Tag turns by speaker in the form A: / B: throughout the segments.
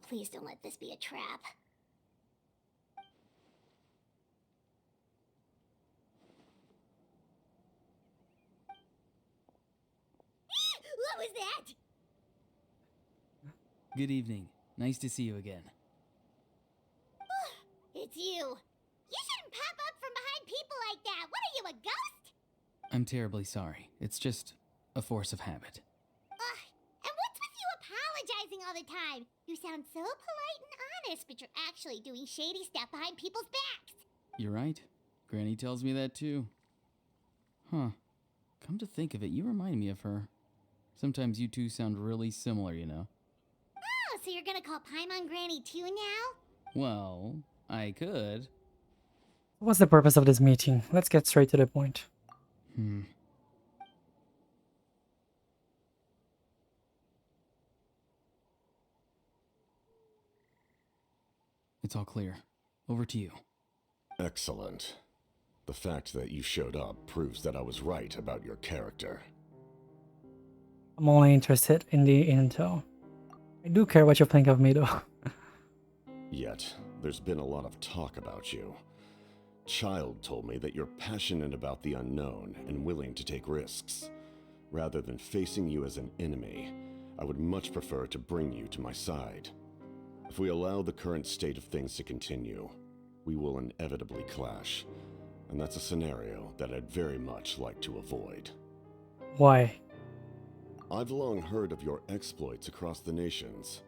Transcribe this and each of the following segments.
A: please don't let this be a trap. What was that?
B: Good evening. Nice to see you again.
A: It's you. You shouldn't pop up from behind people like that. What are you, a ghost?
B: I'm terribly sorry. It's just a force of habit.
A: Ugh. And what's with you apologizing all the time? You sound so polite and honest, but you're actually doing shady stuff behind people's backs.
B: You're right. Granny tells me that too. Huh. Come to think of it, you remind me of her. Sometimes you two sound really similar, you know.
A: Oh, so you're gonna call Paimon Granny too now?
B: Well, I could.
C: What's the purpose of this meeting? Let's get straight to the point.
B: It's all clear. Over to you.
D: Excellent. The fact that you showed up proves that I was right about your character.
C: I'm only interested in the intel. I do care what you think of me though.
D: Yet, there's been a lot of talk about you. Child told me that you're passionate about the unknown and willing to take risks. Rather than facing you as an enemy, I would much prefer to bring you to my side. If we allow the current state of things to continue, we will inevitably clash, and that's a scenario that I'd very much like to avoid.
C: Why?
D: I've long heard of your exploits across the nations.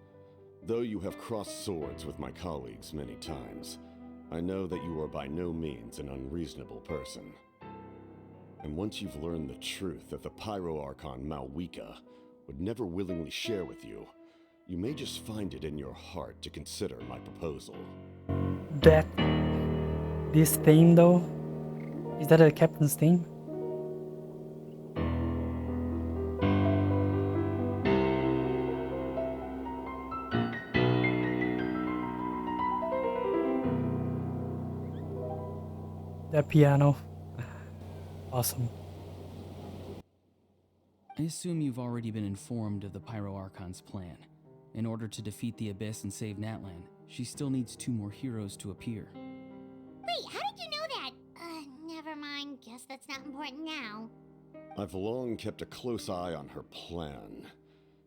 D: Though you have crossed swords with my colleagues many times, I know that you are by no means an unreasonable person. And once you've learned the truth that the Pyro Archon Malwika would never willingly share with you, you may just find it in your heart to consider my proposal.
C: This theme though? Is that a captain's theme? That piano. Awesome.
B: I assume you've already been informed of the Pyro Archon's plan. In order to defeat the Abyss and save Natlan, she still needs 2 more heroes to appear.
A: Wait, how did you know that? Never mind. Guess that's not important now.
D: I've long kept a close eye on her plan.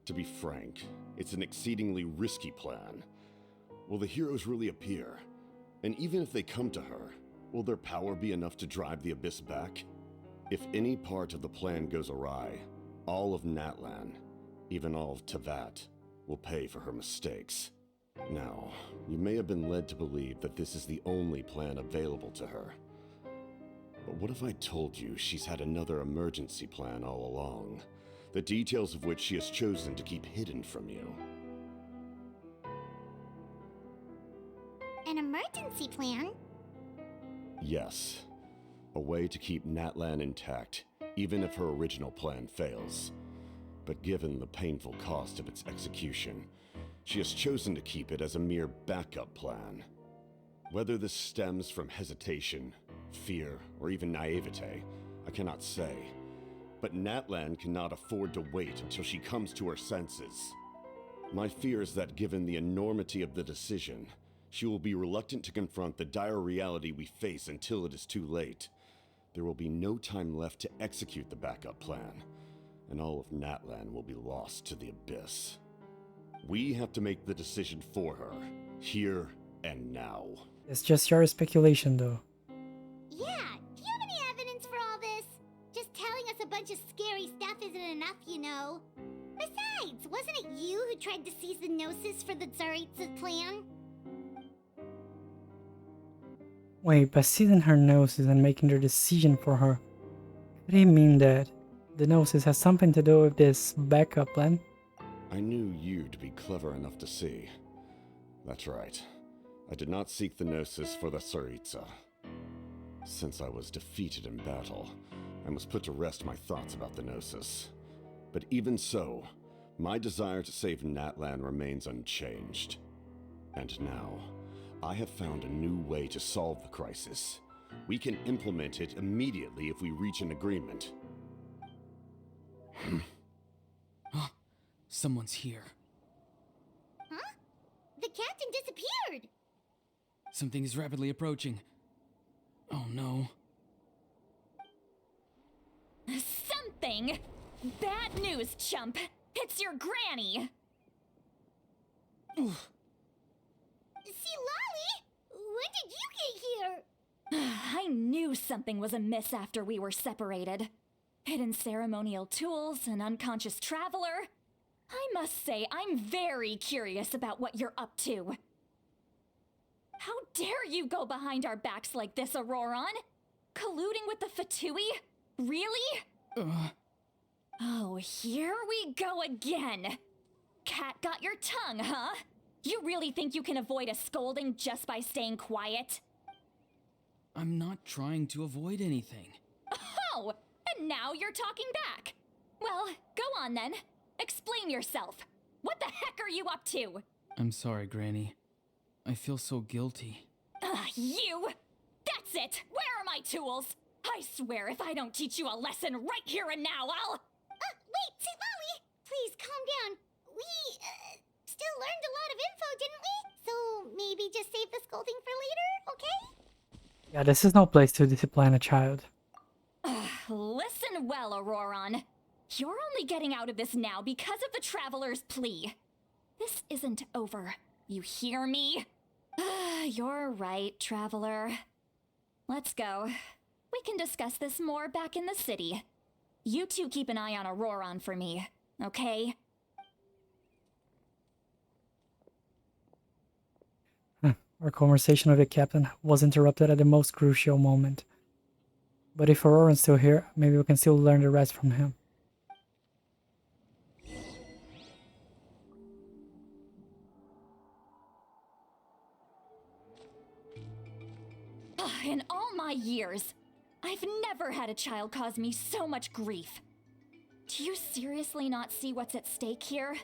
D: To be frank, it's an exceedingly risky plan. Will the heroes really appear? And even if they come to her, will their power be enough to drive the Abyss back? If any part of the plan goes awry, all of Natlan, even all of Teyvat, will pay for her mistakes. Now, you may have been led to believe that this is the only plan available to her. But what if I told you she's had another emergency plan all along, the details of which she has chosen to keep hidden from you?
A: An emergency plan?
D: Yes. A way to keep Natlan intact, even if her original plan fails. But given the painful cost of its execution, she has chosen to keep it as a mere backup plan. Whether this stems from hesitation, fear, or even naivete, I cannot say. But Natlan cannot afford to wait until she comes to her senses. My fear is that given the enormity of the decision, she will be reluctant to confront the dire reality we face until it is too late. There will be no time left to execute the backup plan, and all of Natlan will be lost to the Abyss. We have to make the decision for her, here and now.
C: It's just your speculation though.
A: Yeah, do you have any evidence for all this? Just telling us a bunch of scary stuff isn't enough, you know. Besides, wasn't it you who tried to seize the Gnosis for the Tsaritsa plan?
C: Wait, by seizing her noses and making their decision for her, could he mean that the Gnosis has something to do with this backup plan?
D: I knew you to be clever enough to see. That's right. I did not seek the Gnosis for the Tsaritsa. Since I was defeated in battle, I must put to rest my thoughts about the Gnosis. But even so, my desire to save Natlan remains unchanged. And now, I have found a new way to solve the crisis. We can implement it immediately if we reach an agreement.
B: Someone's here.
A: Huh? The
B: Something is rapidly approaching. Oh no.
E: Something? Bad news, chump. It's your granny.
A: Citlali, when did you get here?
E: I knew something was amiss after we were separated. Hidden ceremonial tools, an unconscious traveler. I must say, I'm very curious about what you're up to. How dare you go behind our backs like this, Auroron? Colluding with the Fatui? Really? Oh, here we go again. Cat got your tongue, huh? You really think you can avoid a scolding just by staying quiet?
B: I'm not trying to avoid anything.
E: Oh, and now you're talking back. Well, go on then. Explain yourself. What the heck are you up to?
B: I'm sorry, Granny. I feel so guilty.
E: You! That's it! Where are my tools? I swear if I don't teach you a lesson right here and now, I'll...
A: Wait, Citlali! Please, calm down. We, still learned a lot of info, didn't we? So, maybe just save the scolding for later, okay?
C: Yeah, this is no place to discipline a child.
E: Listen well, Auroron. You're only getting out of this now because of the Traveler's plea. This isn't over. You hear me? You're right, Traveler. Let's go. We can discuss this more back in the city. You two keep an eye on Auroron for me, okay?
C: Our conversation with the captain was interrupted at the most crucial moment. But if Auroran's still here, maybe we can still learn the rest from him.
E: In all my years, I've never had a child cause me so much grief. Do you seriously not see what's at stake here?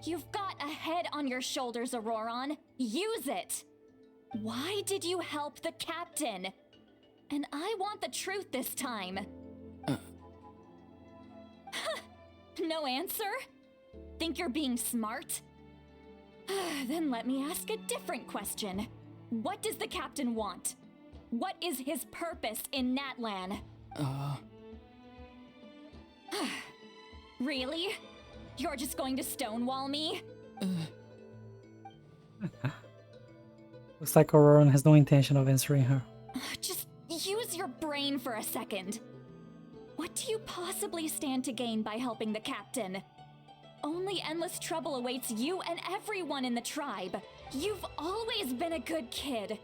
E: You've got a head on your shoulders, Auroron. Use it! Why did you help the captain? And I want the truth this time. No answer? Think you're being smart? Then let me ask a different question. What does the captain want? What is his purpose in Natlan? Really? You're just going to stonewall me?
C: Looks like Auroran has no intention of answering her.
E: Just use your brain for a second. What do you possibly stand to gain by helping the captain? Only endless trouble awaits you and everyone in the tribe. You've always been a good kid.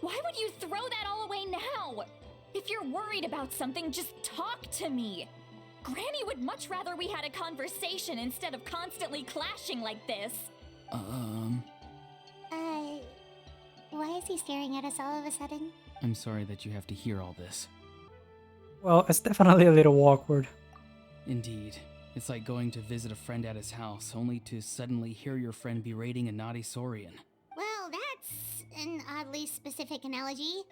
E: Why would you throw that all away now? If you're worried about something, just talk to me. Granny would much rather we had a conversation instead of constantly clashing like this.
A: Why is he staring at us all of a sudden?
B: I'm sorry that you have to hear all this.
C: Well, it's definitely a little awkward.
B: Indeed. It's like going to visit a friend at his house, only to suddenly hear your friend berating a naughty Saurian.
A: Well, that's an oddly specific analogy.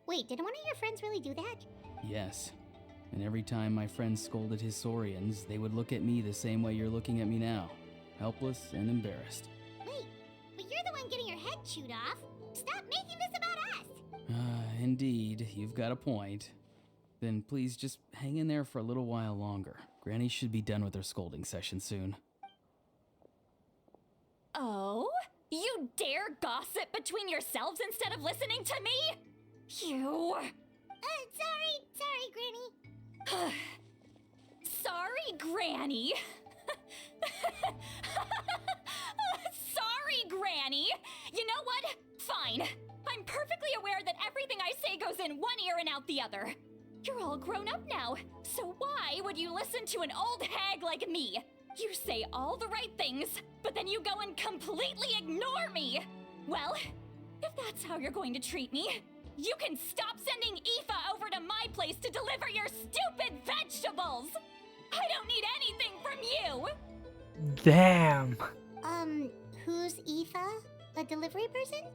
A: Wait, did one of your friends really do that?
B: Yes. And every time my friend scolded his Saurians, they would look at me the same way you're looking at me now. Helpless and embarrassed.
A: Wait, but you're the one getting your head chewed off. Stop making this about us!
B: Indeed, you've got a point. Then please just hang in there for a little while longer. Granny should be done with her scolding session soon.
E: Oh? You dare gossip between yourselves instead of listening to me? You...
A: Sorry, Granny.
E: Sorry, Granny. Sorry, Granny. You know what? Fine. I'm perfectly aware that everything I say goes in one ear and out the other. You're all grown up now, so why would you listen to an old hag like me? You say all the right things, but then you go and completely ignore me. Well, if that's how you're going to treat me, you can stop sending Aoife over to my place to deliver your stupid vegetables! I don't need anything from you!
C: Damn!
A: Who's Aoife? A delivery person?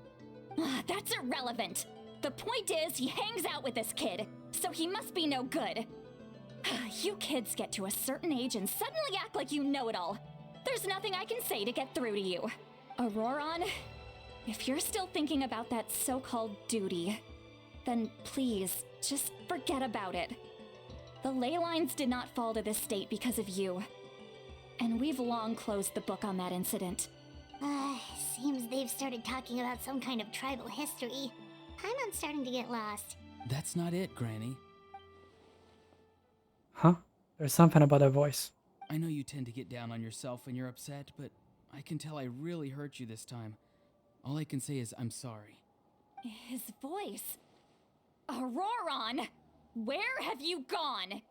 E: That's irrelevant. The point is, he hangs out with this kid, so he must be no good. You kids get to a certain age and suddenly act like you know it all. There's nothing I can say to get through to you. Auroron, If you're still thinking about that so-called duty, then please, just forget about it. The ley lines did not fall to this state because of you. And we've long closed the book on that incident.
A: Seems they've started talking about some kind of tribal history. Paimon's starting to get lost.
B: That's not it, Granny.
C: Huh? There's something about her voice.
B: I know you tend to get down on yourself when you're upset, but I can tell I really hurt you this time. All I can say is I'm sorry.
E: His voice. Auroron! Where have you gone?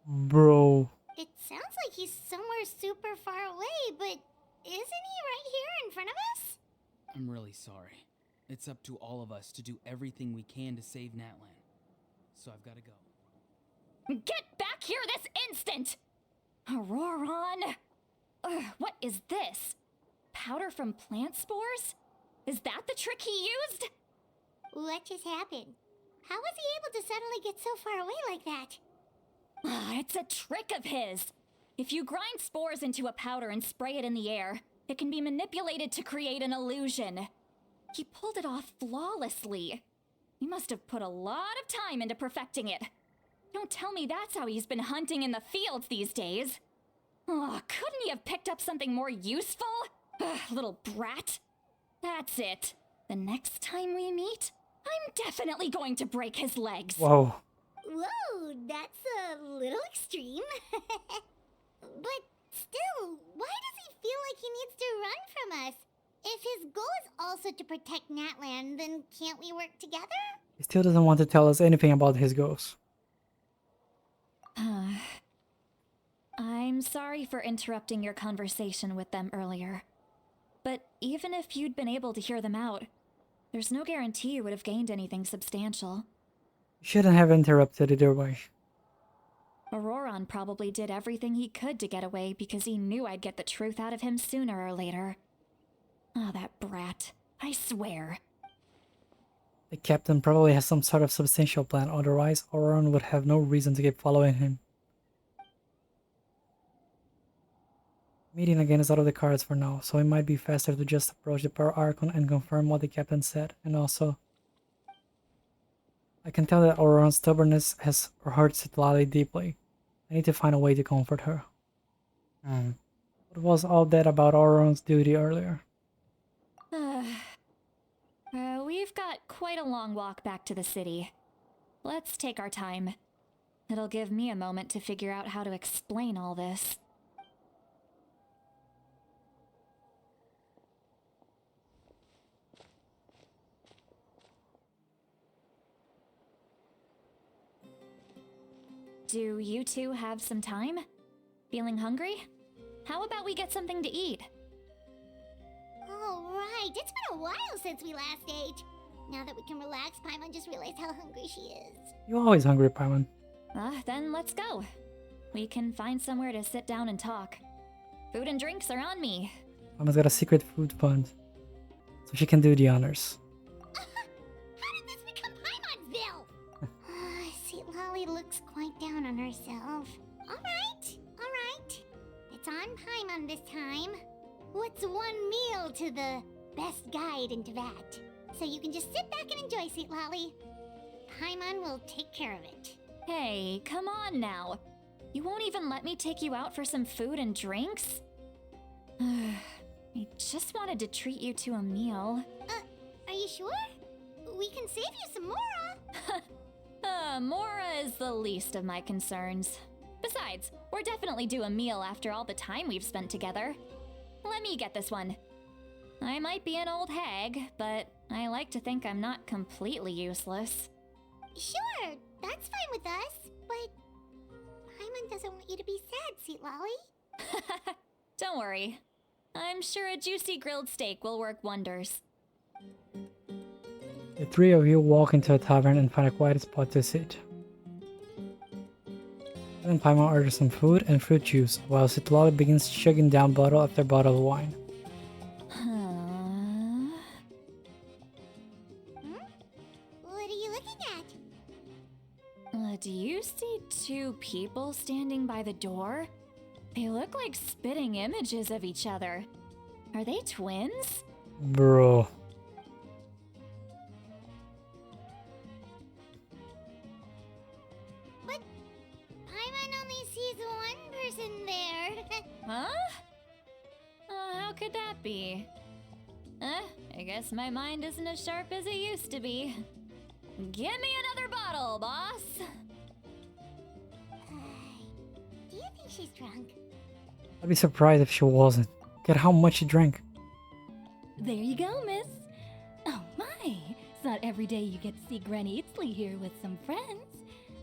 C: Bro.
A: It sounds like he's somewhere super far away, but isn't he right here in front of us?
B: I'm really sorry. It's up to all of us to do everything we can to save Natlan. So I've got to go.
E: Get back here this instant! Auroron! Ugh, what is this? Powder from plant spores? Is that the trick he used?
A: What just happened? How was he able to suddenly get so far away like that?
E: It's a trick of his. If you grind spores into a powder and spray it in the air, it can be manipulated to create an illusion. He pulled it off flawlessly. He must have put a lot of time into perfecting it. Don't tell me that's how he's been hunting in the fields these days. Oh, couldn't he have picked up something more useful? Ugh, little brat. That's it. The next time we meet, I'm definitely going to break his legs.
C: Whoa.
A: Whoa, that's a little extreme. But still, why does he feel like he needs to run from us? If his goal is also to protect Natlan, then can't we work together?
C: He still doesn't want to tell us anything about his goals.
E: I'm sorry for interrupting your conversation with them earlier. But even if you'd been able to hear them out, there's no guarantee you would have gained anything substantial.
C: You shouldn't have interrupted either way.
E: Auroron probably did everything he could to get away because he knew I'd get the truth out of him sooner or later. Oh, that brat. I swear.
C: The captain probably has some sort of substantial plan, otherwise Auron would have no reason to keep following him. Meeting again is out of the cards for now, so it might be faster to just approach the Power Archon and confirm what the captain said, and also I can tell that Auron's stubbornness has hurt Citlali deeply. I need to find a way to comfort her. What was all that about Auron's duty earlier?
E: We've got quite a long walk back to the city. Let's take our time. It'll give me a moment to figure out how to explain all this. Do you two have some time? Feeling hungry? How about we get something to eat?
A: Oh, right. It's been a while since we last ate. Now that we can relax, Paimon just realized how hungry she is.
C: You're always hungry, Paimon.
E: Then let's go. We can find somewhere to sit down and talk. Food and drinks are on me.
C: Paimon's got a secret food fund, so she can do the honors.
A: How did this become Paimonville? Citlali looks quite down on herself. Alright. It's on Paimon this time. What's one meal to the best guide into that? So you can just sit back and enjoy, Citlali. Paimon will take care of it.
E: Hey, come on now. You won't even let me take you out for some food and drinks? I just wanted to treat you to a meal.
A: Are you sure? We can save you some Mora.
E: Mora is the least of my concerns. Besides, we're definitely due a meal after all the time we've spent together. Let me get this one. I might be an old hag, but I like to think I'm not completely useless.
A: Sure, that's fine with us, but Paimon doesn't want you to be sad, Citlali.
E: Don't worry. I'm sure a juicy grilled steak will work wonders.
C: The three of you walk into a tavern and find a quiet spot to sit. Then Paimon orders some food and fruit juice, while Citlali begins chugging down bottle after bottle of wine.
A: What are you looking at?
E: Do you see two people standing by the door? They look like spitting images of each other. Are they twins?
C: Bro.
A: Everyone only sees one person there.
E: Huh? How could that be? I guess my mind isn't as sharp as it used to be. Give me another bottle, boss!
A: Do you think she's drunk?
C: I'd be surprised if she wasn't. Look at how much she drank.
F: There you go, miss. Oh my, it's not every day you get to see Granny Itzley here with some friends.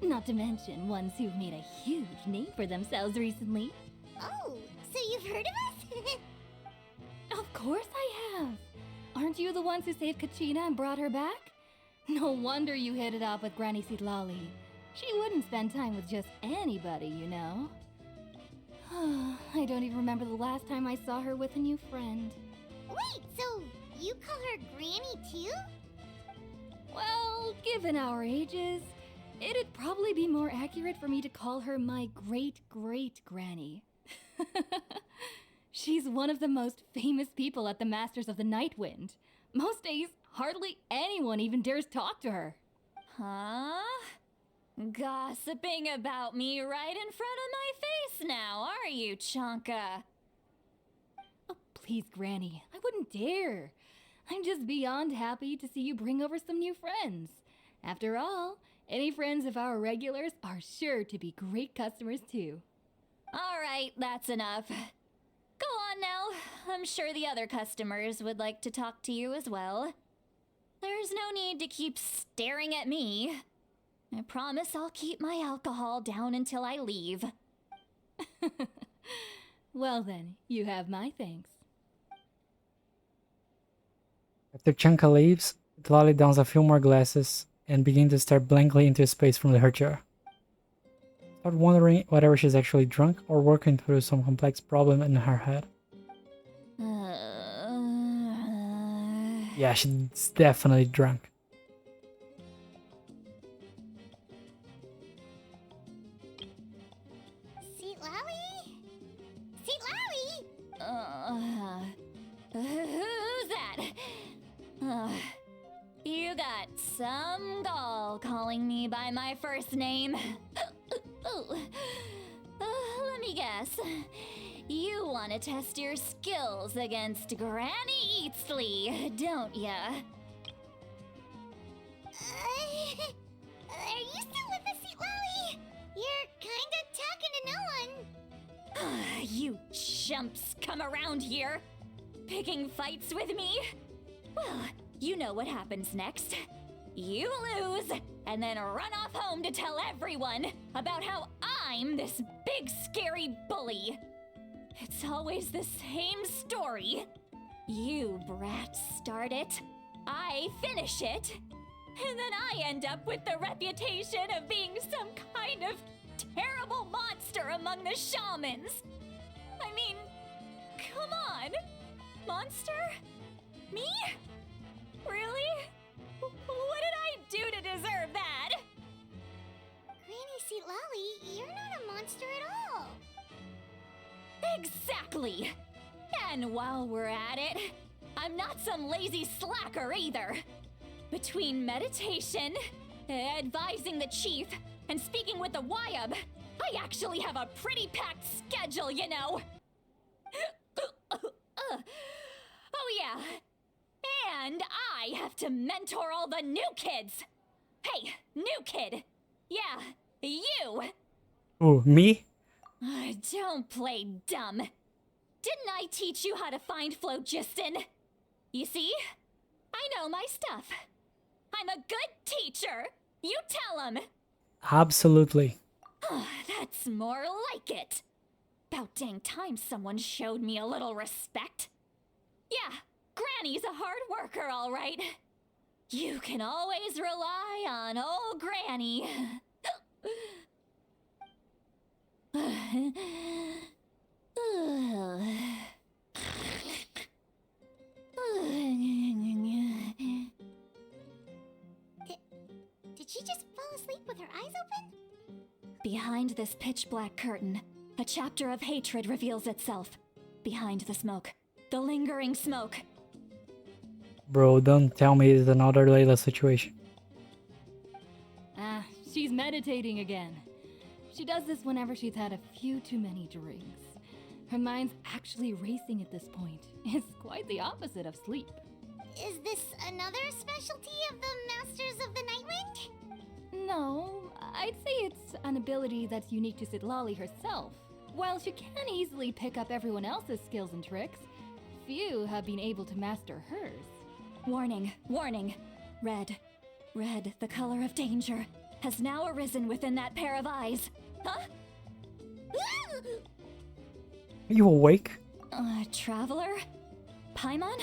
F: Not to mention ones who've made a huge name for themselves recently.
A: Oh, so you've heard of us?
F: Of course I have. Aren't you the ones who saved Kachina and brought her back? No wonder you hit it off with Granny Citlali. She wouldn't spend time with just anybody, you know. I don't even remember the last time I saw her with a new friend.
A: Wait, so you call her Granny too?
F: Well, given our ages, it'd probably be more accurate for me to call her my great-great-granny. She's one of the most famous people at the Masters of the Nightwind. Most days, hardly anyone even dares talk to her.
E: Huh? Gossiping about me right in front of my face now, are you, Chonka?
F: Oh, please, Granny, I wouldn't dare. I'm just beyond happy to see you bring over some new friends. After all, any friends of our regulars are sure to be great customers too.
E: All right, that's enough. Go on now. I'm sure the other customers would like to talk to you as well. There's no need to keep staring at me. I promise I'll keep my alcohol down until I leave.
F: Well then, you have my thanks.
C: After Chanka leaves, Citlali downs a few more glasses and begins to stare blankly into space from her chair. Start wondering whether she's actually drunk or working through some complex problem in her head. Yeah, she's definitely drunk.
A: Citlali? Citlali?
E: Who's that? You got some gall calling me by my first name. Let me guess. You want to test your skills against Granny Eatsley, don't ya?
A: Are you still with us, Citlali? You're kinda talking to no one.
E: You chumps come around here, picking fights with me? Well, you know what happens next. You lose, and then run off home to tell everyone about how I'm this big scary bully. It's always the same story. You brats start it, I finish it, and then I end up with the reputation of being some kind of terrible monster among the shamans. I mean, come on. Monster? Me? Really? What did I do to deserve that?
A: Granny Citlali, you're not a monster at all.
E: Exactly! And while we're at it, I'm not some lazy slacker either. Between meditation, advising the chief, and speaking with the Wyab, I actually have a pretty packed schedule, you know! Oh yeah, and I have to mentor all the new kids! Hey, new kid! Yeah, you!
C: Ooh, me?
E: Don't play dumb. Didn't I teach you how to find phlogiston? You see? I know my stuff. I'm a good teacher. You tell him.
C: Absolutely.
E: That's more like it. About dang time someone showed me a little respect. Yeah, Granny's a hard worker, all right. You can always rely on old Granny.
A: Did she just fall asleep with her eyes open?
E: Behind this pitch-black curtain, a chapter of hatred reveals itself. Behind the smoke, the lingering smoke.
C: Bro, don't tell me it's another Layla situation.
F: She's meditating again. She does this whenever she's had a few too many drinks. Her mind's actually racing at this point. It's quite the opposite of sleep.
A: Is this another specialty of the Masters of the Nightwind?
F: No, I'd say it's an ability that's unique to Citlali herself. While she can easily pick up everyone else's skills and tricks, few have been able to master hers.
E: Warning, warning. Red, the color of danger, has now arisen within that pair of eyes. Huh?
C: Are you awake?
E: Traveler? Paimon?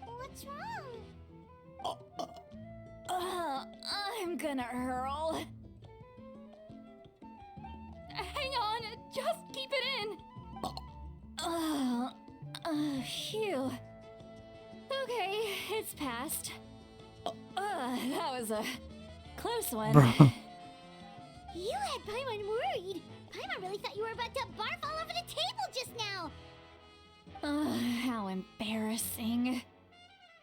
A: What's wrong?
E: I'm gonna hurl.
F: Hang on, just keep it in.
E: Phew. Okay, it's passed. That was a close one.
C: Bro.
A: You had Paimon worried. Paimon really thought you were about to barf all over the table just now.
E: How embarrassing.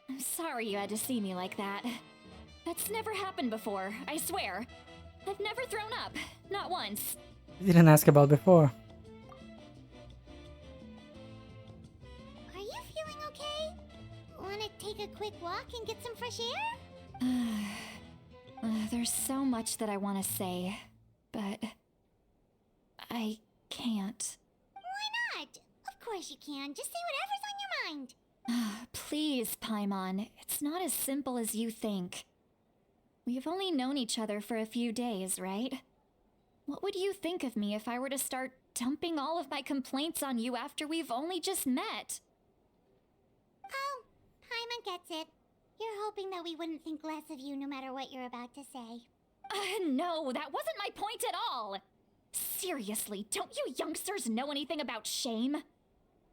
E: I'm sorry you had to see me like that. That's never happened before, I swear. I've never thrown up, not once.
C: You didn't ask about before.
A: Are you feeling okay? Wanna take a quick walk and get some fresh air?
E: There's so much that I want to say, but I can't.
A: Why not? Of course you can. Just say whatever's on your mind.
E: Please, Paimon, it's not as simple as you think. We've only known each other for a few days, right? What would you think of me if I were to start dumping all of my complaints on you after we've only just met?
A: Oh, Paimon gets it. You're hoping that we wouldn't think less of you no matter what you're about to say.
E: No, that wasn't my point at all! Seriously, don't you youngsters know anything about shame?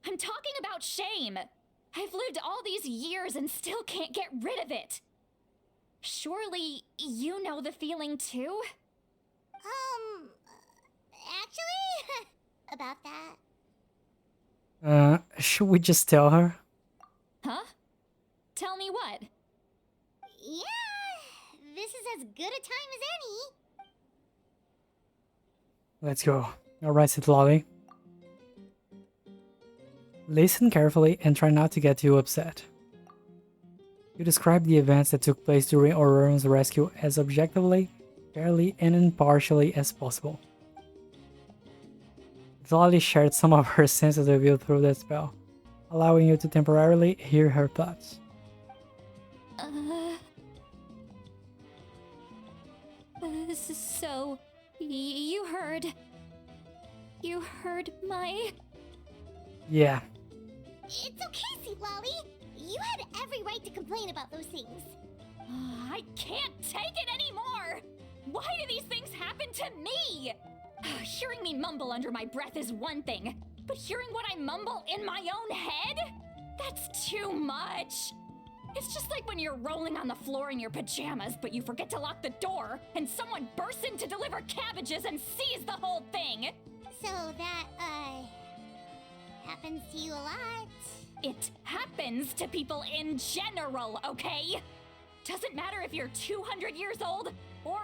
E: I'm talking about shame! I've lived all these years and still can't get rid of it! Surely, you know the feeling too?
A: Actually, about that.
C: Should we just tell her?
E: Huh? Tell me what?
A: Yeah, this is as good a time as any.
C: Let's go. Alright, Citlali. Listen carefully and try not to get too upset. You describe the events that took place during Aurora's rescue as objectively, fairly, and impartially as possible. Citlali shared some of her senses with you through that spell, allowing you to temporarily hear her thoughts.
E: So, you heard my...
C: Yeah.
A: It's okay, Citlali. You had every right to complain about those things.
E: I can't take it anymore! Why do these things happen to me? Hearing me mumble under my breath is one thing, but hearing what I mumble in my own head? That's too much! It's just like when you're rolling on the floor in your pajamas, but you forget to lock the door, and someone bursts in to deliver cabbages and sees the whole thing!
A: So that, happens to you a lot.
E: It happens to people in general, okay? Doesn't matter if you're 200 years old or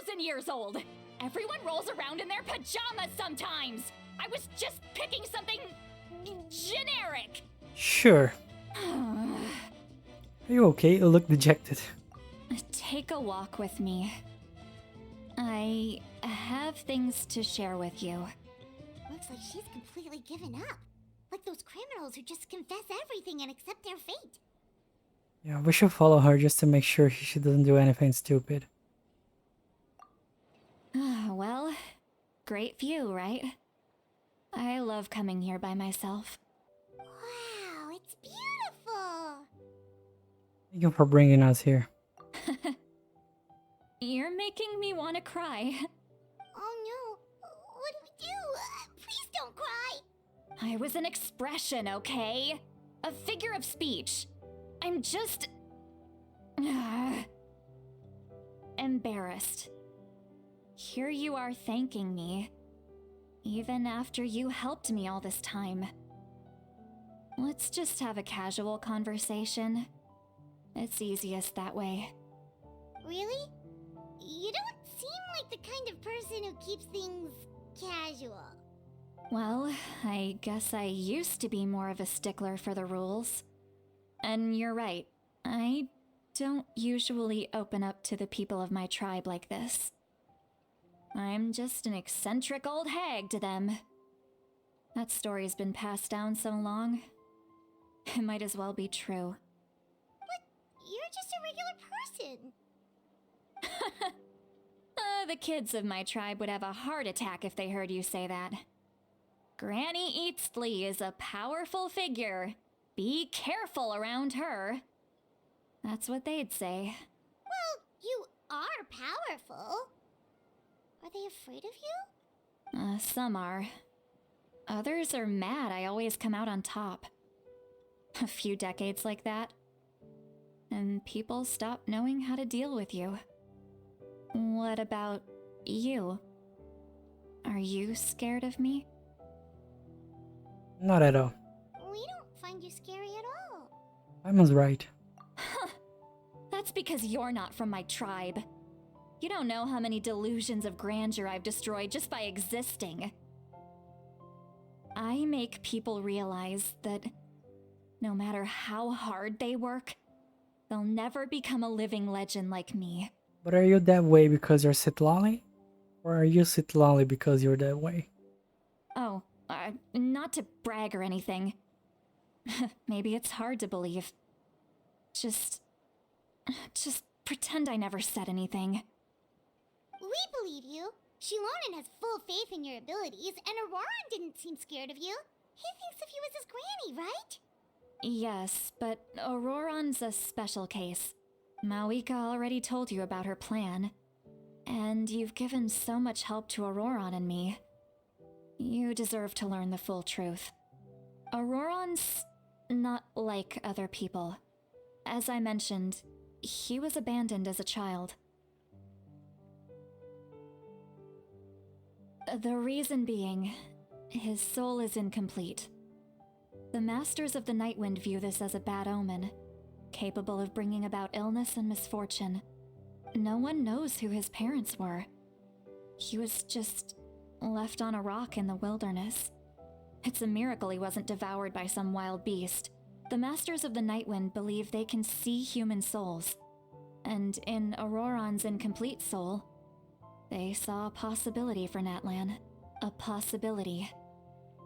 E: 1,000 years old. Everyone rolls around in their pajamas sometimes. I was just picking something generic.
C: Sure. Are you okay? You look dejected.
E: Take a walk with me. I have things to share with you.
A: Looks like she's completely given up. Like those criminals who just confess everything and accept their fate.
C: Yeah, we should follow her just to make sure she doesn't do anything stupid.
E: Well, great view, right? I love coming here by myself.
A: Wow, it's beautiful.
C: Thank you for bringing us here.
E: You're making me want to cry.
A: Oh no, what do we do? Please don't cry.
E: I was an expression, okay? A figure of speech. I'm just... embarrassed. Here you are thanking me, even after you helped me all this time. Let's just have a casual conversation. It's easiest that way.
A: Really? You don't seem like like the kind of person who keeps things casual.
E: Well, I guess I used to be more of a stickler for the rules. And you're right, I don't usually open up to the people of my tribe like this. I'm just an eccentric old hag to them. That story's been passed down so long, it might as well be true.
A: You're just a regular person.
E: The kids of my tribe would have a heart attack if they heard you say that. Granny Eatsley is a powerful figure. Be careful around her. That's what they'd say.
A: Well, you are powerful. Are they afraid of you?
E: Some are. Others are mad I always come out on top. A few decades like that, and people stop knowing how to deal with you. What about you? Are you scared of me?
C: Not at all.
A: We don't find you scary at all.
C: Simon's right.
E: That's because you're not from my tribe. You don't know how many delusions of grandeur I've destroyed just by existing. I make people realize that no matter how hard they work, they'll never become a living legend like me.
C: But are you that way because you're Citlali? Or are you Citlali because you're that way?
E: Oh, not to brag or anything. Maybe it's hard to believe. Just pretend I never said anything.
A: We believe you. Shilonen has full faith in your abilities, and Auroran didn't seem scared of you. He thinks of you as his granny, right?
E: Yes, but Auroran's a special case. Mawika already told you about her plan. And you've given so much help to Auroran and me. You deserve to learn the full truth. Auroran's not like other people. As I mentioned, he was abandoned as a child. The reason being, his soul is incomplete. The Masters of the Nightwind view this as a bad omen, capable of bringing about illness and misfortune. No one knows who his parents were. He was just left on a rock in the wilderness. It's a miracle he wasn't devoured by some wild beast. The Masters of the Nightwind believe they can see human souls, and in Auroran's incomplete soul, they saw a possibility for Natlan. A possibility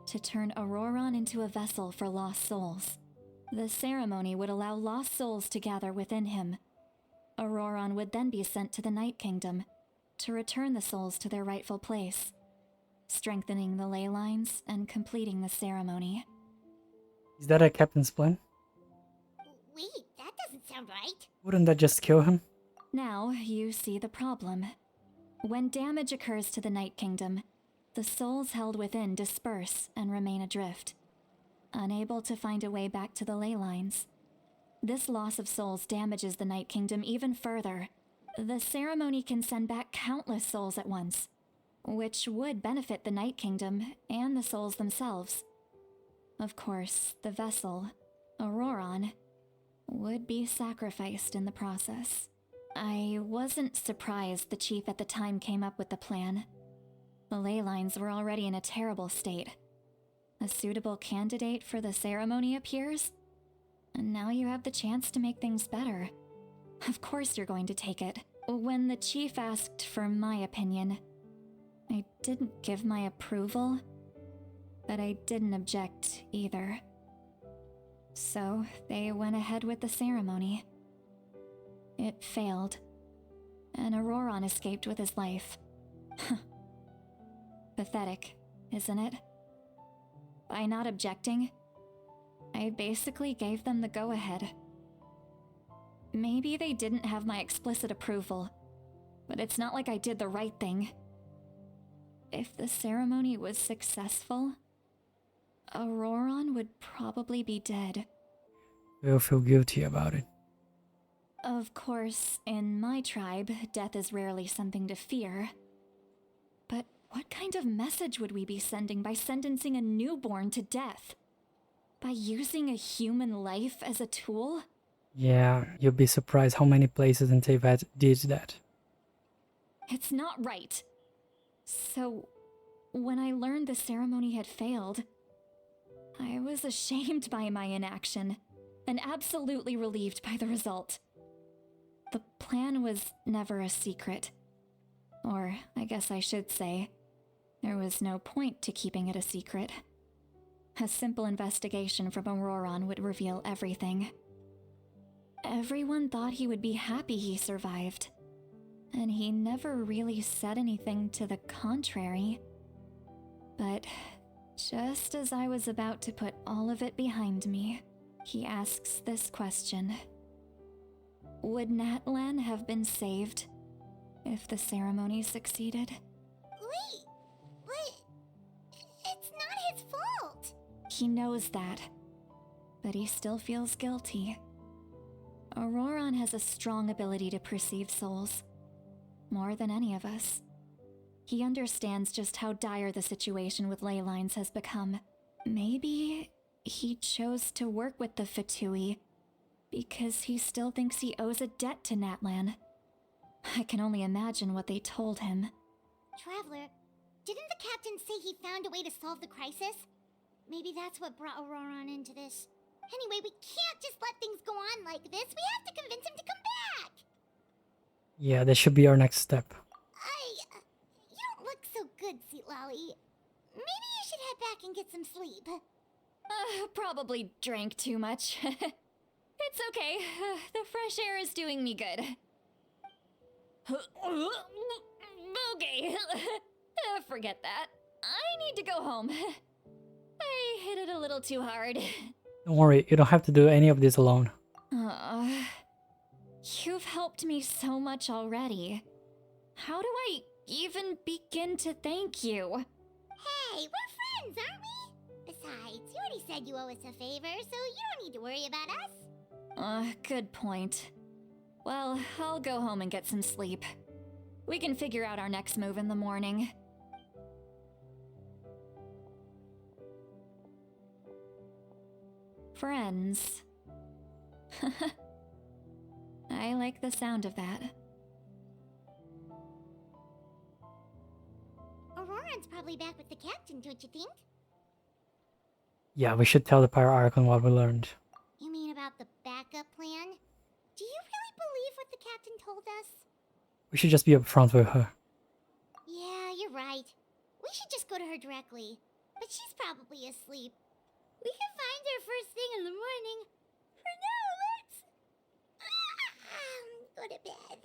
E: to turn Auroran into a vessel for lost souls. The ceremony would allow lost souls to gather within him. Auroran would then be sent to the Night Kingdom to return the souls to their rightful place, strengthening the ley lines and completing the ceremony.
C: Is that a captain's plan?
A: Wait, that doesn't sound right.
C: Wouldn't that just kill him?
E: Now you see the problem. When damage occurs to the Night Kingdom, the souls held within disperse and remain adrift, unable to find a way back to the ley lines. This loss of souls damages the Night Kingdom even further. The ceremony can send back countless souls at once, which would benefit the Night Kingdom and the souls themselves. Of course, the vessel, Auroran, would be sacrificed in the process. I wasn't surprised the chief at the time came up with the plan. The ley lines were already in a terrible state. A suitable candidate for the ceremony appears, and now you have the chance to make things better. Of course you're going to take it. When the chief asked for my opinion, I didn't give my approval, but I didn't object either. So they went ahead with the ceremony. It failed, and Auroran escaped with his life. Pathetic, isn't it? By not objecting, I basically gave them the go-ahead. Maybe they didn't have my explicit approval, but it's not like I did the right thing. If the ceremony was successful, Auroran would probably be dead.
C: We'll feel guilty about it.
E: Of course, in my tribe, death is rarely something to fear. But what kind of message would we be sending by sentencing a newborn to death? By using a human life as a tool?
C: Yeah, you'll be surprised how many places in Teyvat did that.
E: It's not right. So, when I learned the ceremony had failed, I was ashamed by my inaction and absolutely relieved by the result. The plan was never a secret. Or, I guess I should say, there was no point to keeping it a secret. A simple investigation from Auroron would reveal everything. Everyone thought he would be happy he survived, and he never really said anything to the contrary. But just as I was about to put all of it behind me, he asks this question. Would Natlan have been saved if the ceremony succeeded?
A: Wait, but it's not his fault.
E: He knows that, but he still feels guilty. Auroron has a strong ability to perceive souls, more than any of us. He understands just how dire the situation with ley lines has become. Maybe he chose to work with the Fatui because he still thinks he owes a debt to Natlan. I can only imagine what they told him.
A: Traveler, didn't the captain say he found a way to solve the crisis? Maybe that's what brought Auroron into this. Anyway, we can't just let things go on like this. We have to convince him to come back.
C: Yeah, that should be our next step.
A: You don't look so good, Citlali. Maybe you should head back and get some sleep.
E: Probably drank too much. It's okay. The fresh air is doing me good. Okay. Forget that. I need to go home. I hit it a little too hard.
C: Don't worry, you don't have to do any of this alone.
E: You've helped me so much already. How do I even begin to thank you?
A: Hey, we're friends, aren't we? Besides, you already said you owe us a favor, so you don't need to worry about us.
E: Good point. Well, I'll go home and get some sleep. We can figure out our next move in the morning. Friends. I like the sound of that.
A: Auroron's probably back with the captain, don't you think?
C: Yeah, we should tell the Pyro Archon what we learned.
A: You mean about the backup plan? Do you really believe what the captain told us?
C: We should just be upfront with her.
A: Yeah, you're right. We should just go to her directly. But she's probably asleep. We can find her first thing in the morning. For now, let's... go to bed.